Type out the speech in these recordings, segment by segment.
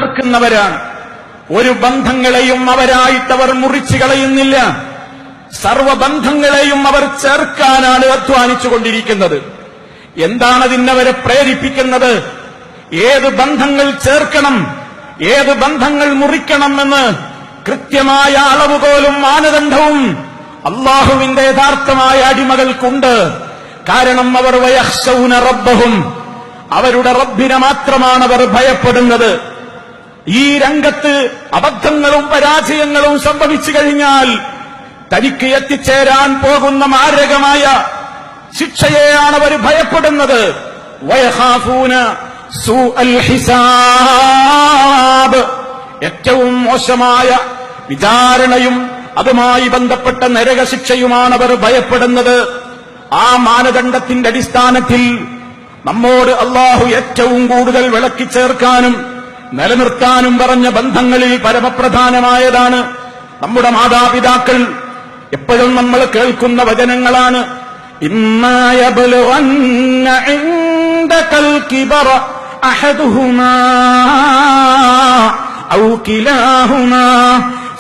ചേർക്കുന്നവരാണ്. ഒരു ബന്ധങ്ങളെയും അവരായിട്ടവർ മുറിച്ചു കളയുന്നില്ല. സർവബന്ധങ്ങളെയും അവർ ചേർക്കാനാണ് അധ്വാനിച്ചുകൊണ്ടിരിക്കുന്നത്. എന്താണ് അതിനവരെ പ്രേരിപ്പിക്കുന്നത്? ഏത് ബന്ധങ്ങൾ ചേർക്കണം, ഏത് ബന്ധങ്ങൾ മുറിക്കണമെന്ന് കൃത്യമായ അളവുകോലും മാനദണ്ഡവും അല്ലാഹുവിന്റെ യഥാർത്ഥമായ അടിമകൾക്കുണ്ട്. കാരണം അവർ വയഖ്ശൗന റബ്ബഹും, അവരുടെ റബ്ബിനെ മാത്രമാണ് അവർ ഭയപ്പെടുന്നത്. ഈ രംഗത്ത് അബദ്ധങ്ങളും പരാജയങ്ങളും സംഭവിച്ചു കഴിഞ്ഞാൽ തനിക്ക് എത്തിച്ചേരാൻ പോകുന്ന മാരകമായ ശിക്ഷയെയാണ് അവർ ഭയപ്പെടുന്നത്. വയഖാഫൂന സൂഅൽ ഹിസാബ്, ഏറ്റവും മോശമായ വിചാരണയും അതുമായി ബന്ധപ്പെട്ട നരകശിക്ഷയുമാണ് അവർ ഭയപ്പെടുന്നത്. ആ മാനദണ്ഡത്തിന്റെ അടിസ്ഥാനത്തിൽ നമ്മോട് അല്ലാഹു ഏറ്റവും കൂടുതൽ വിളക്കി ചേർക്കാനും നിലനിർത്താനും പറഞ്ഞ ബന്ധങ്ങളിൽ പരമപ്രധാനമായതാണ് നമ്മുടെ മാതാപിതാക്കൾ. എപ്പോഴും നമ്മൾ കേൾക്കുന്ന വചനങ്ങളാണ് ഇമ്മാ യബ്ലുഗന്ന ഇൻദകൽ കിബറ അഹദുഹുമാ ഔ കിലാഹുമാ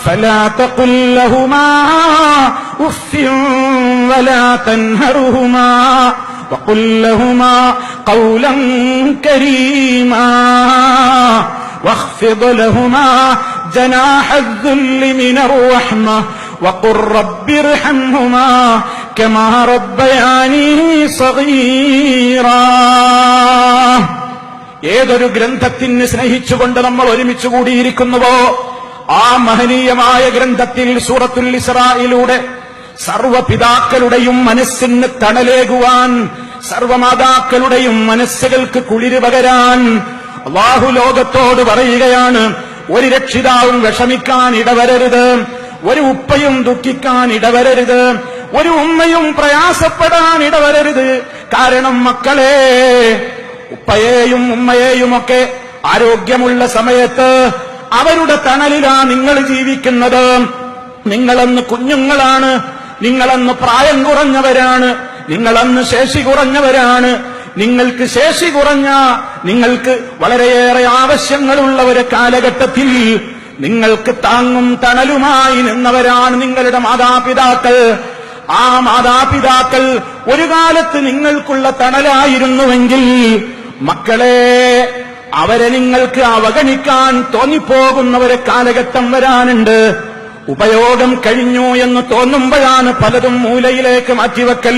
ഫലാ തഖുൽ ലഹുമാ ഉഫ്ഫിൻ വലാ തൻഹറുഹുമാ വഖുൽ ലഹുമാ ഖൗലൻ കരീമാ واخفض لهما جناح الذل من الرحمة وقل رب ارحمهما كما ربياني صغيرا. ഏതൊരു ഗ്രന്ഥത്തിന് സ്നേഹിച്ചുകൊണ്ട് നമ്മൾ ഒരുമിച്ച് കൂടിയിരിക്കുന്നുവോ ആ മഹനീയമായ ഗ്രന്ഥത്തിൽ സൂറത്തുൽ ഇസ്രായിലൂടെ സർവപിതാക്കളുടെയും മനസ്സിന് തണലേകുവാൻ, സർവമാതാക്കളുടെയും മനസ്സുകൾക്ക് കുളിര് പകരാൻ അല്ലാഹു ലോകത്തോട് പറയുകയാണ്, ഒരു രക്ഷിതാവും വിഷമിക്കാൻ ഇടവരരുത്, ഒരു ഉപ്പയും ദുഃഖിക്കാൻ ഇടവരരുത്, ഒരു ഉമ്മയും പ്രയാസപ്പെടാൻ ഇടവരരുത്. കാരണം മക്കളെ, ഉപ്പയെയും ഉമ്മയെയുമൊക്കെ ആരോഗ്യമുള്ള സമയത്ത് അവരുടെ തണലിലാ നിങ്ങൾ ജീവിക്കുന്നത്. നിങ്ങളന്ന് കുഞ്ഞുങ്ങളാണ്, നിങ്ങളന്ന് പ്രായം കുറഞ്ഞവരാണ്, നിങ്ങളന്ന് ശേഷി കുറഞ്ഞവരാണ്. നിങ്ങൾക്ക് ശേഷി കുറഞ്ഞ, നിങ്ങൾക്ക് വളരെയേറെ ആവശ്യങ്ങളുള്ള ഒരു കാലഘട്ടത്തിൽ നിങ്ങൾക്ക് താങ്ങും തണലുമായി നിന്നവരാണ് നിങ്ങളുടെ മാതാപിതാക്കൾ. ആ മാതാപിതാക്കൾ ഒരു കാലത്ത് നിങ്ങൾക്കുള്ള തണലായിരുന്നുവെങ്കിൽ മക്കളെ, അവരെ നിങ്ങൾക്ക് അവഗണിക്കാൻ തോന്നിപ്പോകുന്ന ഒരു കാലഘട്ടം വരാനുണ്ട്. ഉപയോഗം കഴിഞ്ഞു എന്ന് തോന്നുമ്പോഴാണ് പലതും മൂലയിലേക്ക് മാറ്റിവെക്കൽ.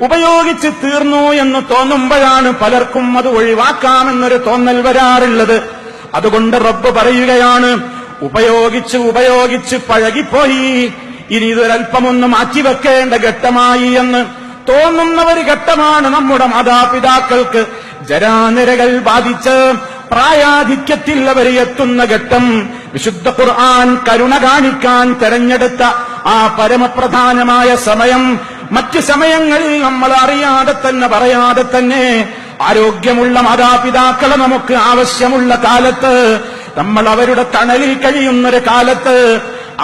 ഉപയോഗിച്ച് തീർന്നു എന്ന് തോന്നുമ്പോഴാണ് പലർക്കും അത് ഒഴിവാക്കാമെന്നൊരു തോന്നൽ വരാറുള്ളത്. അതുകൊണ്ട് റബ്ബ് പറയുകയാണ്, ഉപയോഗിച്ച് പഴകിപ്പോയി, ഇനി ഇതൊരൽപ്പമൊന്ന് മാറ്റിവെക്കേണ്ട ഘട്ടമായി എന്ന് തോന്നുന്ന ഒരു ഘട്ടമാണ് നമ്മുടെ മാതാപിതാക്കൾക്ക് ജരാനിരകൾ ബാധിച്ച് പ്രായാധിക്യത്തിൽ അവർ എത്തുന്ന ഘട്ടം. വിശുദ്ധ ഖുർആൻ കരുണ കാണിക്കാൻ തെരഞ്ഞെടുത്ത ആ പരമപ്രധാനമായ സമയം മറ്റ് സമയങ്ങളിൽ നമ്മൾ അറിയാതെ തന്നെ പറയാതെ തന്നെ ആരോഗ്യമുള്ള മാതാപിതാക്കളെ നമുക്ക് ആവശ്യമുള്ള കാലത്ത്, നമ്മൾ അവരുടെ തണലിൽ കഴിയുന്നൊരു കാലത്ത്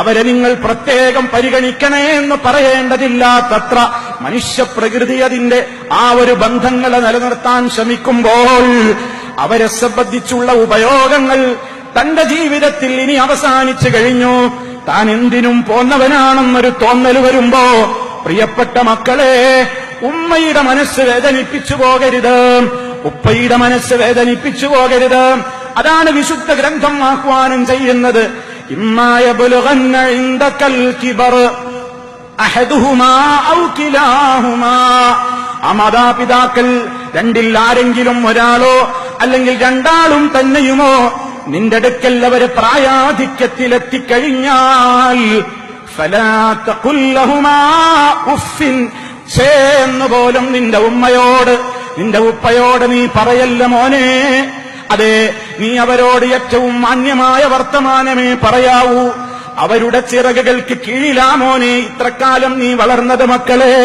അവരെ നിങ്ങൾ പ്രത്യേകം പരിഗണിക്കണേ എന്ന് പറയേണ്ടതില്ലാത്തത്ര മനുഷ്യപ്രകൃതി അതിന്റെ ആ ഒരു ബന്ധങ്ങളെ നിലനിർത്താൻ ശ്രമിക്കുമ്പോൾ അവരെ സംബന്ധിച്ചുള്ള ഉപയോഗങ്ങൾ തന്റെ ജീവിതത്തിൽ ഇനി അവസാനിച്ചു കഴിഞ്ഞു, താൻ എന്തിനും പോന്നവനാണെന്നൊരു തോന്നൽ വരുമ്പോ പ്രിയപ്പെട്ട മക്കളെ, ഉമ്മയുടെ മനസ്സ് വേദനിപ്പിച്ചു പോകരുത്, ഉപ്പയുടെ മനസ്സ് വേദനിപ്പിച്ചു പോകരുത്. അതാണ് വിശുദ്ധ ഗ്രന്ഥം ആഹ്വാനം ചെയ്യുന്നത്. ഇമ്മാ യബ്ലുഗന്ന ഇൻദകൽ കിബർ അഹദുഹുമാ ഔ കിലാഹുമാ. ആ മാതാപിതാക്കൾ രണ്ടിൽ ആരെങ്കിലും ഒരാളോ അല്ലെങ്കിൽ രണ്ടാളും തന്നെയുമോ നിന്റെ അടുക്കൽ അവരെ പ്രായാധിക്യത്തിലെത്തിക്കഴിഞ്ഞാൽ ഫലാ തഖുൽ ലഹുമാ ഉഫ്ഫിൻ, എന്ന് പോലും നിന്റെ ഉമ്മയോട് നിന്റെ ഉപ്പയോട് നീ പറയല്ല മോനെ. അതെ, നീ അവരോട് ഏറ്റവും മാന്യമായ വർത്തമാനമേ പറയാവൂ. അവരുടെ ചിറകുകൾക്ക് കീഴിലാ മോനെ ഇത്രക്കാലം നീ വളർന്നത്. മക്കളെ,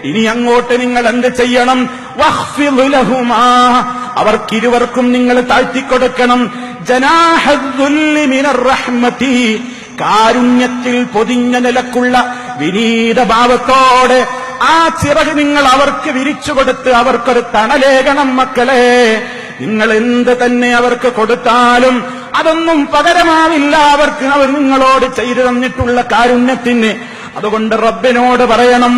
ഇനി അങ്ങോട്ട് നിങ്ങൾ എന്ത് ചെയ്യണം? വഖ്ഫിദ് ലഹുമാ, അവർക്കിരുവർക്കും നിങ്ങൾ താഴ്ത്തിക്കൊടുക്കണം. ജനാഹദ്ദുല്ലി മിനർ റഹ്മതി, കാരുണ്യത്തിൽ പൊതിഞ്ഞ നിലക്കുള്ള വിനീത ഭാവത്തോടെ ആ ചിറക് നിങ്ങൾ അവർക്ക് വിരിച്ചുകൊടുത്ത് അവർക്കൊരു തണലേകണം. മക്കളെ, നിങ്ങൾ എന്ത് തന്നെ അവർക്ക് കൊടുത്താലും അതൊന്നും പകരമാവില്ല അവർക്ക് അവർ നിങ്ങളോട് ചെയ്തു തന്നിട്ടുള്ള കാരുണ്യത്തിന്. അതുകൊണ്ട് റബ്ബിനോട് പറയണം,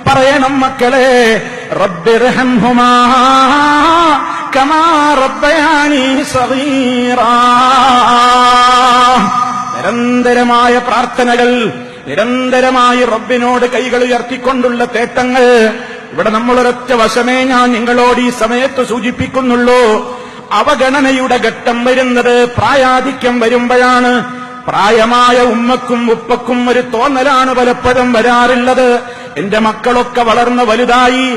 പറയണം മക്കളെ, റബ്ബിർഹംഹുമാ കമാ റബ്ബയാനി സഗീറാ. നിരന്തരമായ പ്രാർത്ഥനകൾ, നിരന്തരമായി റബ്ബിനോട് കൈകൾ ഉയർത്തിക്കൊണ്ടുള്ള തേട്ടങ്ങൾ. ഇവിടെ നമ്മളൊരൊറ്റ വശമേ ഞാൻ നിങ്ങളോട് ഈ സമയത്ത് സൂചിപ്പിക്കുന്നുള്ളൂ. അവഗണനയുടെ ഘട്ടം വരുന്നത് പ്രായാധിക്യം വരുമ്പോഴാണ്. പ്രായമായ ഉമ്മക്കും ഉപ്പക്കും ഒരു തോന്നലാണ് പലപ്പോഴും വരാറുള്ളത്, എന്റെ മക്കളൊക്കെ വളർന്ന് വലുതായി,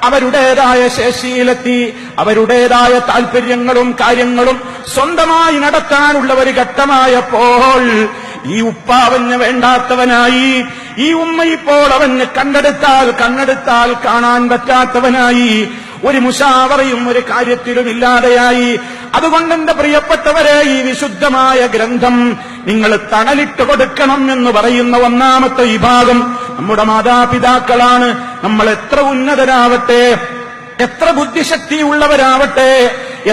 അവരുടേതായ ശേഷിയിലെത്തി, അവരുടേതായ താല്പര്യങ്ങളും കാര്യങ്ങളും സ്വന്തമായി നടത്താനുള്ള ഒരു ഘട്ടമായപ്പോൾ ഈ ഉപ്പ അവന് വേണ്ടാത്തവനായി, ഈ ഉമ്മ ഇപ്പോൾ അവന് കണ്ണെടുത്താൽ കാണാൻ പറ്റാത്തവനായി, ഒരു മുശാവറയും ഒരു കാര്യത്തിലും ഇല്ലാതെയായി. അതുകൊണ്ട് എന്റെ പ്രിയപ്പെട്ടവരെ, ഈ വിശുദ്ധമായ ഗ്രന്ഥം നിങ്ങൾ തണലിട്ട് കൊടുക്കണം എന്ന് പറയുന്ന ഒന്നാമത്തെ വിഭാഗം നമ്മുടെ മാതാപിതാക്കളാണ്. നമ്മൾ എത്ര ഉന്നതരാവട്ടെ, എത്ര ബുദ്ധിശക്തിയുള്ളവരാവട്ടെ,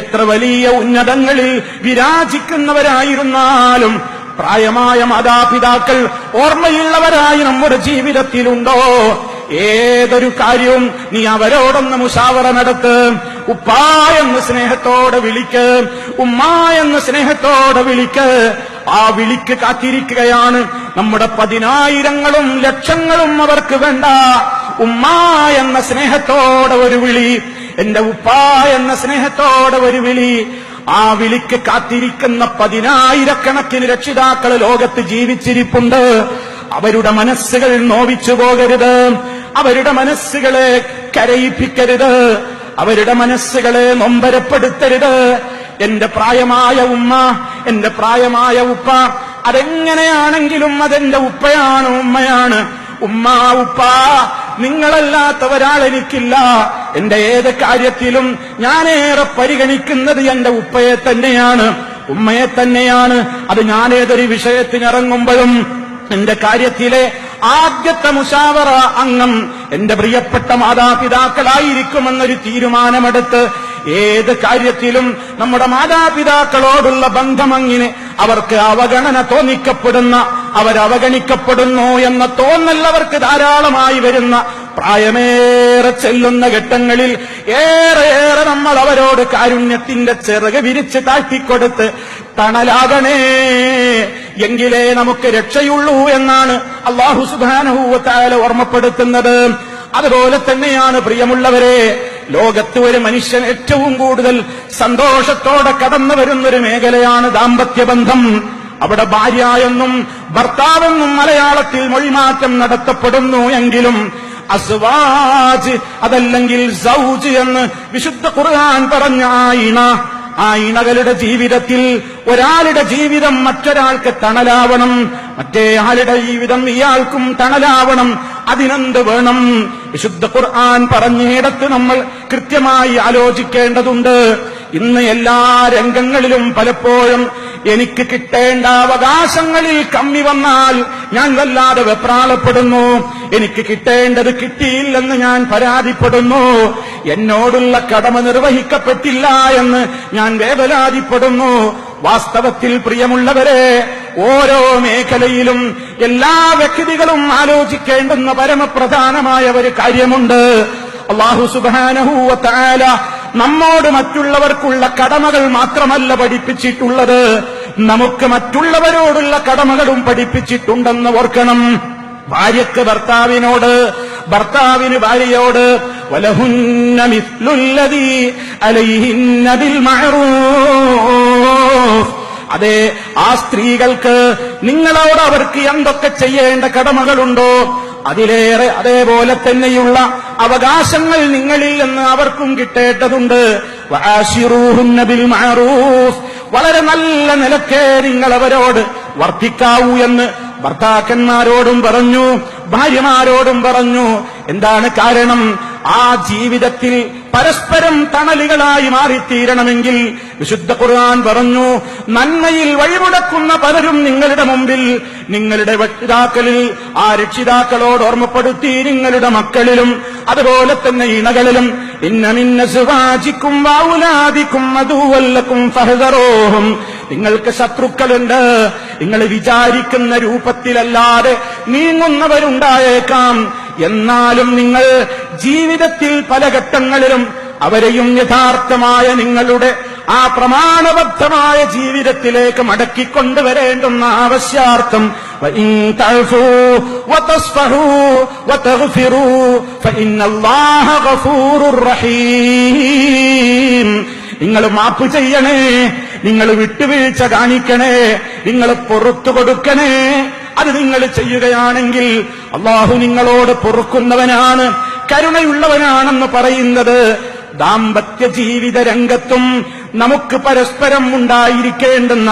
എത്ര വലിയ ഉന്നതങ്ങളിൽ വിരാജിക്കുന്നവരായിരുന്നാലും പ്രായമായ മാതാപിതാക്കൾ ഓർമ്മയുള്ളവരായി നമ്മുടെ ജീവിതത്തിലുണ്ടോ? ഏതൊരു കാര്യവും നീ അവരോടൊന്ന് മുശാവറ നടത്ത്. ഉപ്പാ എന്ന് സ്നേഹത്തോടെ വിളിക്ക്, ഉമ്മ എന്ന് സ്നേഹത്തോടെ വിളിക്ക്. ആ വിളിക്ക് കാത്തിരിക്കുകയാണ് നമ്മുടെ 10,000-ങ്ങളും ലക്ഷങ്ങളും അവർക്ക് വേണ്ട. ഉമ്മ എന്ന സ്നേഹത്തോടെ ഒരു വിളി, എന്റെ ഉപ്പ എന്ന സ്നേഹത്തോടെ ഒരു വിളി. ആ വിളിക്ക് കാത്തിരിക്കുന്ന 10,000-കണക്കിന് രക്ഷിതാക്കൾ ലോകത്ത് ജീവിച്ചിരിപ്പുണ്ട്. അവരുടെ മനസ്സുകൾ നോവിച്ചു പോകരുത്, അവരുടെ മനസ്സുകളെ കരയിപ്പിക്കരുത്, അവരുടെ മനസ്സുകളെ നൊമ്പരപ്പെടുത്തരുത്. എന്റെ പ്രായമായ ഉമ്മ, എന്റെ പ്രായമായ ഉപ്പ, അതെങ്ങനെയാണെങ്കിലും അതെന്റെ ഉപ്പയാണ്, ഉമ്മയാണ്. ഉമ്മ, ഉപ്പ, നിങ്ങളല്ലാത്ത ഒരാൾ എനിക്കില്ല. എന്റെ ഏത് കാര്യത്തിലും ഞാനേറെ പരിഗണിക്കുന്നത് എന്റെ ഉപ്പയെ തന്നെയാണ്, ഉമ്മയെ തന്നെയാണ്. അത് ഞാൻ ഏതൊരു വിഷയത്തിനിറങ്ങുമ്പോഴും എന്റെ കാര്യത്തിലെ ആദ്യത്തെ മുശാവറ അംഗം എന്റെ പ്രിയപ്പെട്ട മാതാപിതാക്കളായിരിക്കുമെന്നൊരു തീരുമാനമെടുത്ത് ഏത് കാര്യത്തിലും നമ്മുടെ മാതാപിതാക്കളോടുള്ള ബന്ധമങ്ങിനെ അവർക്ക് അവഗണന തോന്നിക്കപ്പെടുന്ന, അവരവഗണിക്കപ്പെടുന്നു എന്ന തോന്നൽ അവർക്ക് ധാരാളമായി വരുന്ന പ്രായമേറെ ചെല്ലുന്ന ഘട്ടങ്ങളിൽ ഏറെയേറെ നമ്മൾ അവരോട് കാരുണ്യത്തിന്റെ ചിറക് വിരിച്ച് താഴ്ത്തിക്കൊടുത്ത് തണലാകണേ, എങ്കിലേ നമുക്ക് രക്ഷയുള്ളൂ എന്നാണ് അല്ലാഹു സുബ്ഹാനഹു വ തആല ഓർമ്മപ്പെടുത്തുന്നത്. അതുപോലെ തന്നെയാണ് പ്രിയമുള്ളവരെ, ലോകത്ത് ഒരു മനുഷ്യൻ ഏറ്റവും കൂടുതൽ സന്തോഷത്തോടെ കടന്നു വരുന്നൊരു മേഖലയാണ് ദാമ്പത്യബന്ധം. അവിടെ ഭാര്യ എന്നും ഭർത്താവെന്നും മലയാളത്തിൽ മൊഴിമാറ്റം നടത്തപ്പെടുന്നു എങ്കിലും അസ്വാജ് അതല്ലെങ്കിൽ സൗജ് എന്ന് വിശുദ്ധ ഖുർആൻ പറഞ്ഞ ആ ഇണകളുടെ ജീവിതത്തിൽ ഒരാളുടെ ജീവിതം മറ്റൊരാൾക്ക് തണലാവണം, മറ്റേ ആളുടെ ജീവിതം ഇയാൾക്കും തണലാവണം. അതിനെന്ത് വേണം? വിശുദ്ധ ഖുർആൻ പറഞ്ഞിടത്ത് നമ്മൾ കൃത്യമായി ആലോചിക്കേണ്ടതുണ്ട്. ഇന്ന് എല്ലാ രംഗങ്ങളിലും പലപ്പോഴും എനിക്ക് കിട്ടേണ്ട അവകാശങ്ങളിൽ കമ്മി വന്നാൽ ഞാൻ വല്ലാതെ വെപ്രാളപ്പെടുന്നു, എനിക്ക് കിട്ടേണ്ടത് കിട്ടിയില്ലെന്ന് ഞാൻ പരാതിപ്പെടുന്നു, എന്നോടുള്ള കടമ നിർവഹിക്കപ്പെട്ടില്ല എന്ന് ഞാൻ വേവലാതിപ്പെടുന്നു. വാസ്തവത്തിൽ പ്രിയമുള്ളവരെ, ഓരോ മേഖലയിലും എല്ലാ വ്യക്തികളും ആലോചിക്കേണ്ടുന്ന പരമപ്രധാനമായ ഒരു കാര്യമുണ്ട്. അല്ലാഹു സുബ്ഹാനഹു വ തആല നമ്മോട് മറ്റുള്ളവർക്കുള്ള കടമകൾ മാത്രമല്ല പഠിപ്പിച്ചിട്ടുള്ളത്, നമുക്ക് മറ്റുള്ളവരോടുള്ള കടമകളും പഠിപ്പിച്ചിട്ടുണ്ടെന്ന് ഓർക്കണം. ഭാര്യയ്ക്ക് ഭർത്താവിനോട്, ഭർത്താവിന് ഭാര്യയോട് വലഹുന്ന മിസ്ലുല്ലദീ അലൈഹിന്ന ബിൽ മഅറൂഫ്. അതെ, ആ സ്ത്രീകൾക്ക് നിങ്ങളോട് അവർക്ക് എന്തൊക്കെ ചെയ്യേണ്ട കടമകളുണ്ടോ അതിലേറെ അതേപോലെ തന്നെയുള്ള അവകാശങ്ങൾ നിങ്ങളിൽ നിന്ന് അവർക്കും കിട്ടേണ്ടതുണ്ട്. വആശിറൂഹുന്ന ബിൽ മഅറൂഫ്. വളരെ നല്ല നിലക്കേ നിങ്ങൾ അവരോട് വർത്തിക്കാവൂ എന്ന് ഭർത്താക്കന്മാരോടും പറഞ്ഞു, ഭാര്യമാരോടും പറഞ്ഞു. എന്താണ് കാരണം? ആ ജീവിതത്തിൽ പരസ്പരം തണലുകളായി മാറിത്തീരണമെങ്കിൽ വിശുദ്ധ ഖുർആൻ പറഞ്ഞു, നന്മയിൽ വഴിമുടക്കുന്ന പലരും നിങ്ങളുടെ മുമ്പിൽ, നിങ്ങളുടെ രക്ഷിതാക്കളിൽ, ആ രക്ഷിതാക്കളോട് ഓർമ്മപ്പെടുത്തി നിങ്ങളുടെ മക്കളിലും അതുപോലെ തന്നെ ഇണകളിലും, ഇന്ന മിൻ അസ്വാജിക്കും വഔലാദിക്കും അദുവ്വൻ ലക്കും ഫഹ്ദറൂഹും, നിങ്ങൾക്ക് ശത്രുക്കളുണ്ട്, നിങ്ങൾ വിചാരിക്കുന്ന രൂപത്തിലല്ലാതെ നീങ്ങുന്നവരുണ്ടായേക്കാം. എന്നാലും നിങ്ങൾ ജീവിതത്തിൽ പല ഘട്ടങ്ങളിലും അവരെയും യഥാർത്ഥമായ നിങ്ങളുടെ ആ പ്രമാണബദ്ധമായ ജീവിതത്തിലേക്ക് മടക്കിക്കൊണ്ടുവരേണ്ടുന്ന ആവശ്യാർത്ഥം വഇൻ തഅഫൂ വതസ്ഫഹൂ വതഗ്ഫിറൂ ഫഇന്നല്ലാഹ ഗഫൂറുർ റഹീം. നിങ്ങൾ മാപ്പ് ചെയ്യണേ, നിങ്ങൾ വിട്ടുവീഴ്ച കാണിക്കണേ, നിങ്ങൾ പൊറുത്തു കൊടുക്കണേ. അത് നിങ്ങൾ ചെയ്യുകയാണെങ്കിൽ അള്ളാഹു നിങ്ങളോട് പൊറുക്കുന്നവനാണ്, കരുണയുള്ളവനാണെന്ന് പറയുന്നത്. ദാമ്പത്യ ജീവിത രംഗത്തും നമുക്ക് പരസ്പരം ഉണ്ടായിരിക്കേണ്ടുന്ന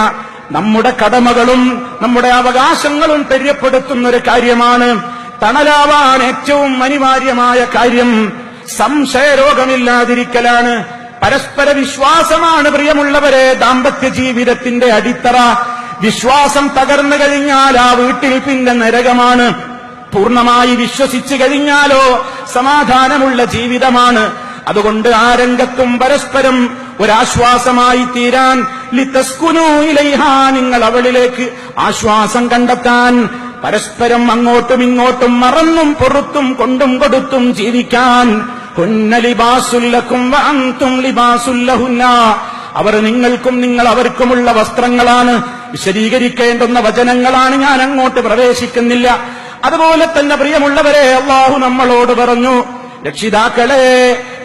നമ്മുടെ കടമകളും നമ്മുടെ അവകാശങ്ങളും തെര്യപ്പെടുത്തുന്ന ഒരു കാര്യമാണ്. തണലാവാൻ ഏറ്റവും അനിവാര്യമായ കാര്യം സംശയരോഗമില്ലാതിരിക്കലാണ്. പരസ്പര വിശ്വാസമാണ് പ്രിയമുള്ളവരെ ദാമ്പത്യ ജീവിതത്തിന്റെ അടിത്തറ. വിശ്വാസം തകർന്നു കഴിഞ്ഞാൽ ആ വീട്ടിൽ പിന്നെ നരകമാണ്. പൂർണ്ണമായി വിശ്വസിച്ചു കഴിഞ്ഞാലോ സമാധാനമുള്ള ജീവിതമാണ്. അതുകൊണ്ട് ആ രംഗത്തും പരസ്പരം ഒരാശ്വാസമായി തീരാൻ, ലിതസ്കുനൂ ഇലൈഹാ, നിങ്ങൾ അവളിലേക്ക് ആശ്വാസം കണ്ടെത്താൻ, പരസ്പരം അങ്ങോട്ടും ഇങ്ങോട്ടും മറന്നും പൊറുത്തും കൊണ്ടും കൊടുത്തും ജീവിക്കാൻ. ഹുന്ന ലിബാസുൽ ലക്കും വഅൻതും ലിബാസുൽ ലഹുന്ന, അവർ നിങ്ങൾക്കും നിങ്ങൾ അവർക്കുമുള്ള വസ്ത്രങ്ങളാണ്. വിശദീകരിക്കേണ്ടുന്ന വചനങ്ങളാണ്, ഞാൻ അങ്ങോട്ട് പ്രവേശിക്കുന്നില്ല. അതുപോലെ തന്നെ പ്രിയമുള്ളവരെ, അല്ലാഹു നമ്മളോട് പറഞ്ഞു, രക്ഷിതാക്കളെ,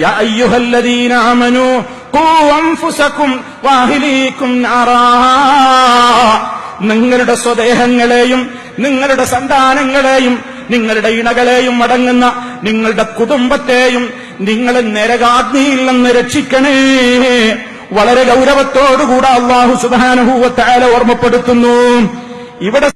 യാ അയ്യുഹല്ലദീന ആമനൂ ഖൂ അൻഫുസകും വഅഹ്ലീകും നാറാ, നിങ്ങളുടെ സ്വദേഹങ്ങളെയും നിങ്ങളുടെ സന്താനങ്ങളെയും നിങ്ങളുടെ ഇണകളെയും അടങ്ങുന്ന നിങ്ങളുടെ കുടുംബത്തെയും നിങ്ങൾ നരകാഗ്നിയിൽ നിന്ന് രക്ഷിക്കണേ. വളരെ ഗൗരവത്തോടുകൂടെ അല്ലാഹു സുബ്ഹാനഹു വ തആല ഓർമ്മപ്പെടുത്തുന്നു. ഇവിടെ